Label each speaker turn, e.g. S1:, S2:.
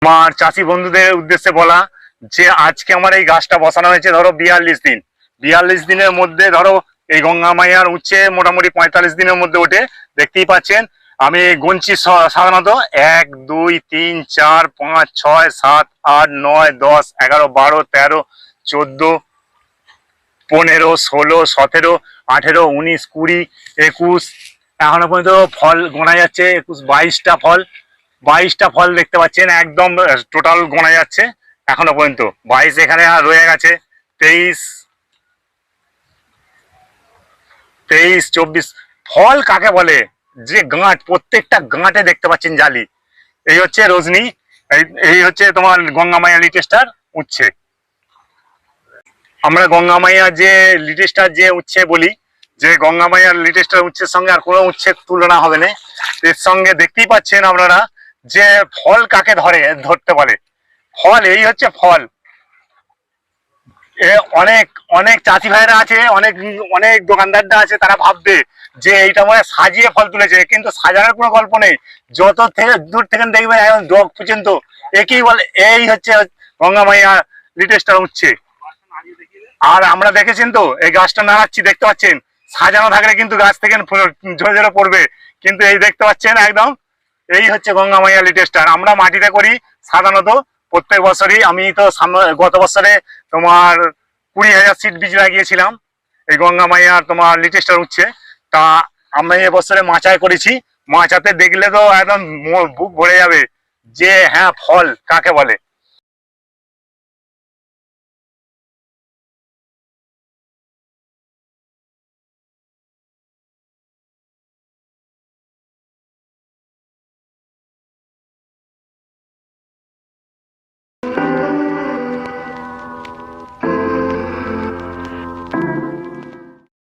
S1: আমার চাষি বন্ধুদের উদ্দেশ্যে বলা যে আজকে আমার এই গাছটা বসানো হয়েছে ধরো 42 দিন। 42 দিনের মধ্যে ধরো এই গঙ্গা মাইয়ার উচ্ছে মোটামুটি 45 দিনের মধ্যে ওঠে। দেখতেই পাচ্ছেন আমি গুনছি সাধারণত 1 2 3 4 5 6 7 8 9 10 11 12 13 14 15 16 17 18 19 20 21 এখনো পর্যন্ত ফল গোনা যাচ্ছে। 21 22টা ফল, 22টা ফল দেখতে পাচ্ছেন একদম টোটাল গোনা যাচ্ছে এখনো পর্যন্ত। 22 এখানে আর রয়ে গেছে। 23 23 24 ফল কাকে বলে যে গাঁট, প্রত্যেকটা গাঁটে দেখতে পাচ্ছেন জালি। এই হচ্ছে রজনী, এই হচ্ছে তোমার গঙ্গা মাইয়া লিটেস্টার উচ্ছে। আমরা গঙ্গা মাইয়া যে লিটেস্টার যে উচ্ছে বলি, যে গঙ্গা মাইয়ার লিটেস্টার উচ্ছের সঙ্গে আর কোনো উচ্ছের তুলনা হবে না। এর সঙ্গে দেখতেই পাচ্ছেন আপনারা যে ফল কাকে ধরতে বলে। ফল এই হচ্ছে ফল। অনেক অনেক চাষি ভাইরা আছে, অনেক অনেক দোকানদাররা আছে, তারা ভাববে যে এইটা মানে সাজিয়ে ফল তুলেছে, কিন্তু সাজানোর কোনো গল্প নেই। যত থেকে দূর থেকে দেখবেন একদম ডগ পর্যন্ত একেই বলে এই হচ্ছে গঙ্গা মাইয়া লিটেস্টার উচ্ছে। আর আমরা দেখেছেন তো এই গাছটা নাড়াচ্ছি, দেখতে পাচ্ছেন সাজানো থাকলে কিন্তু গাছ থেকে ঝরে ঝরে পড়বে, কিন্তু এই দেখতে পাচ্ছেন একদম এই হচ্ছে গঙ্গা মাইয়া লিটেস্টার। আমরা মাটিতে করি সাধারণত প্রত্যেক বছরই। আমি তো গত বছরে তোমার 20,000 সিড বীজ লাগিয়েছিলাম এই গঙ্গা মাইয়ার তোমার লিটেস্টার উচ্ছে। তা আমি এবছরে মাচায় করেছি। মাচাতে দেখলে তো একদম বুক ভরে যাবে যে হ্যাঁ ফল কাকে বলে।